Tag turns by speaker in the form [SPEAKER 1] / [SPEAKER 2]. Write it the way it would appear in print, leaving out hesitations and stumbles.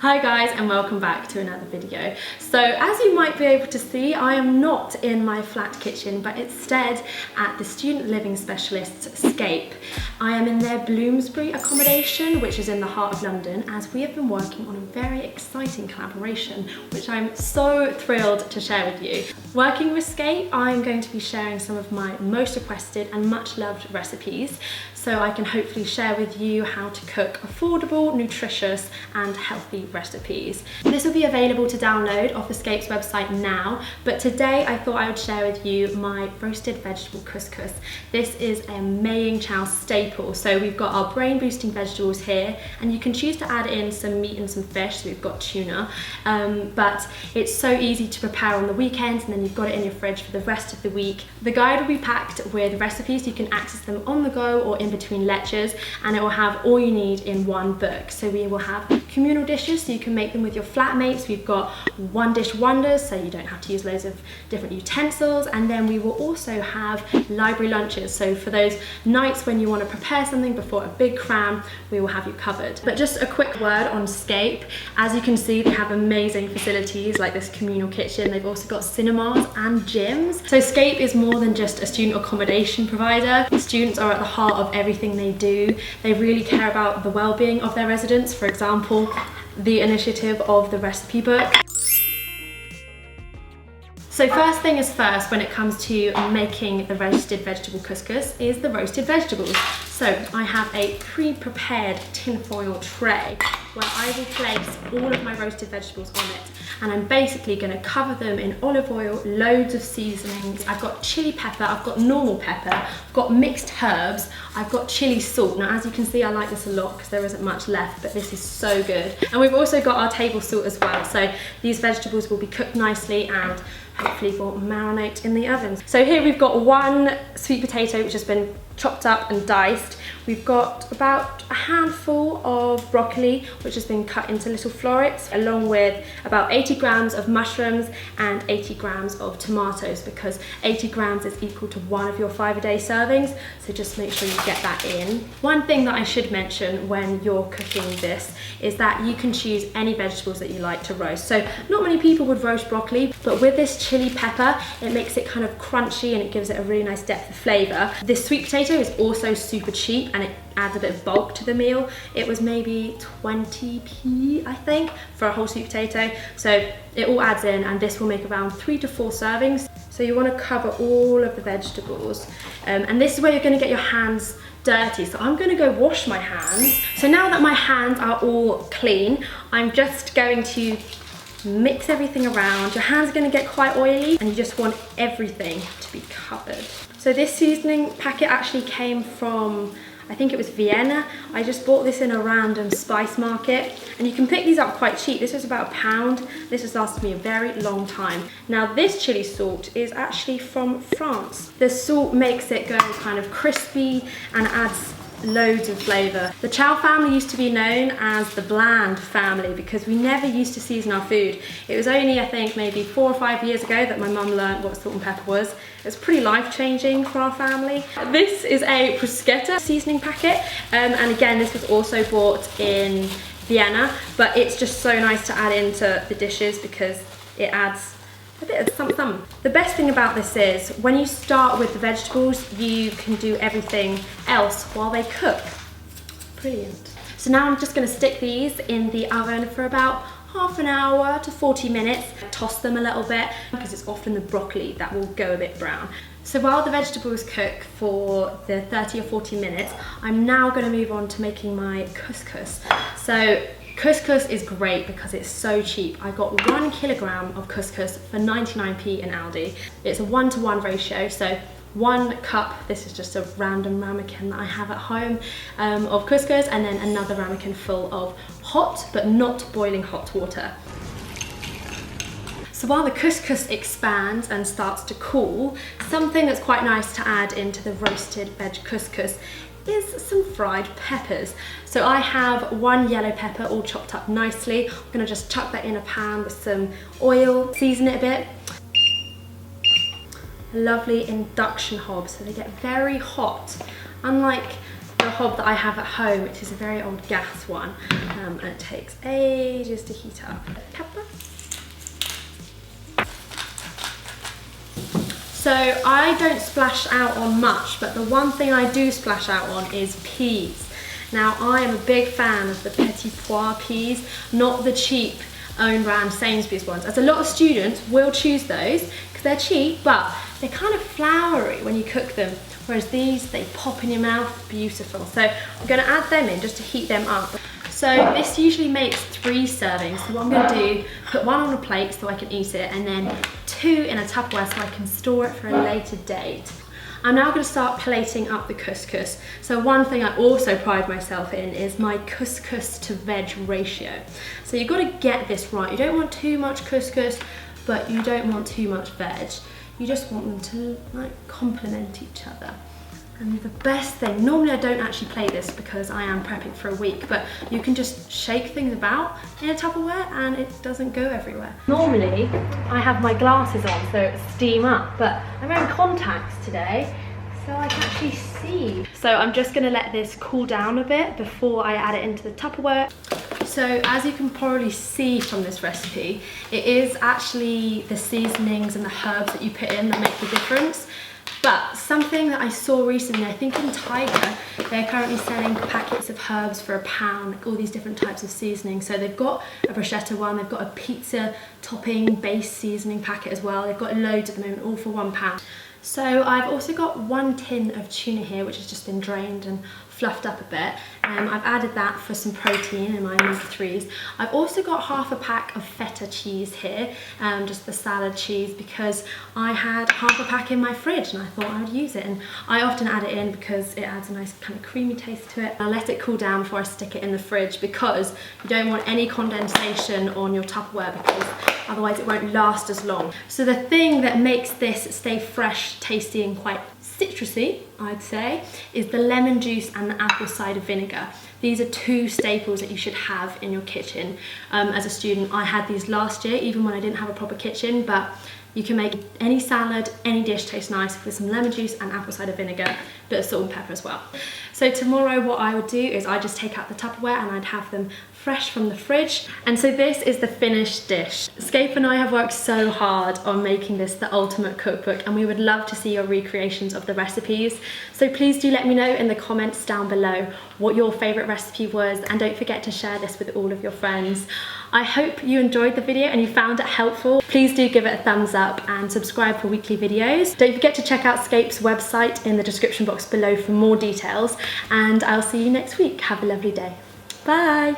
[SPEAKER 1] Hi guys, and welcome back to another video. So as you might be able to see, I am not in my flat kitchen, but instead at the student living specialist's Scape. I am in their Bloomsbury accommodation, which is in the heart of London, as we have been working on a very exciting collaboration, which I'm so thrilled to share with you. Working with Scape, I'm going to be sharing some of my most requested and much loved recipes, so I can hopefully share with you how to cook affordable, nutritious and healthy recipes. This will be available to download off the Scape's website now, but today I thought I would share with you my roasted vegetable couscous. This is a Mei-Ying Chow staple, so we've got our brain boosting vegetables here, and you can choose to add in some meat and some fish, so we've got tuna, but it's so easy to prepare on the weekends, and then you've got it in your fridge for the rest of the week. The guide will be packed with recipes, you can access them on the go or in between lectures, and it will have all you need in one book. So we will have communal dishes, so you can make them with your flatmates. We've got one dish wonders, so you don't have to use loads of different utensils, and then we will also have library lunches, so for those nights when you want to prepare something before a big cram, we will have you covered. But just a quick word on Scape. As you can see, they have amazing facilities like this communal kitchen. They've also got cinemas and gyms. So Scape is more than just a student accommodation provider. Students are at the heart of everything they do. They really care about the well-being of their residents. For example, the initiative of the recipe book. So first thing is first when it comes to making the roasted vegetable couscous is the roasted vegetables. So I have a pre-prepared tinfoil tray where I will place all of my roasted vegetables on it, and I'm basically going to cover them in olive oil, loads of seasonings. I've got chili pepper, I've got normal pepper, I've got mixed herbs, I've got chili salt. Now as you can see, I like this a lot because there isn't much left, but this is so good. And we've also got our table salt as well, so these vegetables will be cooked nicely and hopefully will marinate in the oven. So here we've got one sweet potato which has been chopped up and diced. We've got about a handful of broccoli which has been cut into little florets, along with about 80 grams of mushrooms and 80 grams of tomatoes, because 80 grams is equal to one of your 5-a-day servings, so just make sure you get that in. One thing that I should mention when you're cooking this is that you can choose any vegetables that you like to roast. So not many people would roast broccoli, but with this chili pepper, it makes it kind of crunchy and it gives it a really nice depth of flavour. This sweet potato is also super cheap and it adds a bit of bulk to the meal. It was maybe 20p, I think, for a whole sweet potato. So it all adds in, and this will make around 3 to 4 servings. So you want to cover all of the vegetables. And this is where you're going to get your hands dirty. So I'm going to go wash my hands. So now that my hands are all clean, I'm just going to mix everything around. Your hands are going to get quite oily and you just want everything to be covered. So this seasoning packet actually came from, I think it was Vienna. I just bought this in a random spice market, and you can pick these up quite cheap. This was about £1. This has lasted me a very long time. Now this chili salt is actually from France. The salt makes it go kind of crispy and adds loads of flavour. The Chow family used to be known as the bland family because we never used to season our food. It was only, I think, maybe 4 or 5 years ago that my mum learned what salt and pepper was. It was pretty life-changing for our family. This is a bruschetta seasoning packet, and again, this was also bought in Vienna, but it's just so nice to add into the dishes because it adds a bit of something. The best thing about this is when you start with the vegetables, you can do everything else while they cook. Brilliant. So now I'm just going to stick these in the oven for about half an hour to 40 minutes. Toss them a little bit because it's often the broccoli that will go a bit brown. So while the vegetables cook for the 30 or 40 minutes, I'm now going to move on to making my couscous. So couscous is great because it's so cheap. I got 1 kilogram of couscous for 99p in Aldi. It's a 1-to-1 ratio, so 1 cup, this is just a random ramekin that I have at home, of couscous, and then another ramekin full of hot but not boiling hot water. So while the couscous expands and starts to cool, something that's quite nice to add into the roasted veg couscous is some fried peppers. So I have 1 yellow pepper all chopped up nicely. I'm gonna just chuck that in a pan with some oil, season it a bit. A lovely induction hob, so they get very hot. Unlike the hob that I have at home, which is a very old gas one, and it takes ages to heat up. Pepper. So I don't splash out on much, but the one thing I do splash out on is peas. Now I am a big fan of the petit pois peas, not the cheap own brand Sainsbury's ones, as a lot of students will choose those because they're cheap, but they're kind of floury when you cook them, whereas these, they pop in your mouth, beautiful. So I'm going to add them in just to heat them up. So this usually makes 3 servings, so what I'm going to do, put 1 on a plate so I can eat it, and then 2 in a Tupperware so I can store it for a later date. I'm now going to start plating up the couscous. So one thing I also pride myself in is my couscous to veg ratio. So you've got to get this right. You don't want too much couscous, but you don't want too much veg. You just want them to like complement each other. And the best thing, normally I don't actually plate this because I am prepping for a week, but you can just shake things about in a Tupperware and it doesn't go everywhere. Normally I have my glasses on so it steam up, but I'm wearing contacts today so I can actually see. So I'm just gonna let this cool down a bit before I add it into the Tupperware. So as you can probably see from this recipe, it is actually the seasonings and the herbs that you put in that make the difference. But something that I saw recently, I think in Tiger, they're currently selling packets of herbs for £1, like all these different types of seasoning. So they've got a bruschetta one, they've got a pizza topping base seasoning packet as well. They've got loads at the moment, all for £1. So I've also got 1 tin of tuna here, which has just been drained and fluffed up a bit. I've added that for some protein in my omega-3s. I've also got half a pack of feta cheese here, just the salad cheese, because I had half a pack in my fridge and I thought I would use it. And I often add it in because it adds a nice kind of creamy taste to it. I'll let it cool down before I stick it in the fridge because you don't want any condensation on your Tupperware because otherwise it won't last as long. So the thing that makes this stay fresh, tasty and quite citrusy, I'd say, is the lemon juice and the apple cider vinegar. These are 2 staples that you should have in your kitchen. As a student, I had these last year, even when I didn't have a proper kitchen, but you can make any salad, any dish taste nice with some lemon juice and apple cider vinegar, bit of salt and pepper as well. So tomorrow what I would do is I just take out the Tupperware and I'd have them fresh from the fridge. And so this is the finished dish. Scape and I have worked so hard on making this the ultimate cookbook and we would love to see your recreations of the recipes. So please do let me know in the comments down below what your favourite recipe was, and don't forget to share this with all of your friends. I hope you enjoyed the video and you found it helpful. Please do give it a thumbs up and subscribe for weekly videos. Don't forget to check out Scape's website in the description box below for more details, and I'll see you next week. Have a lovely day. Bye!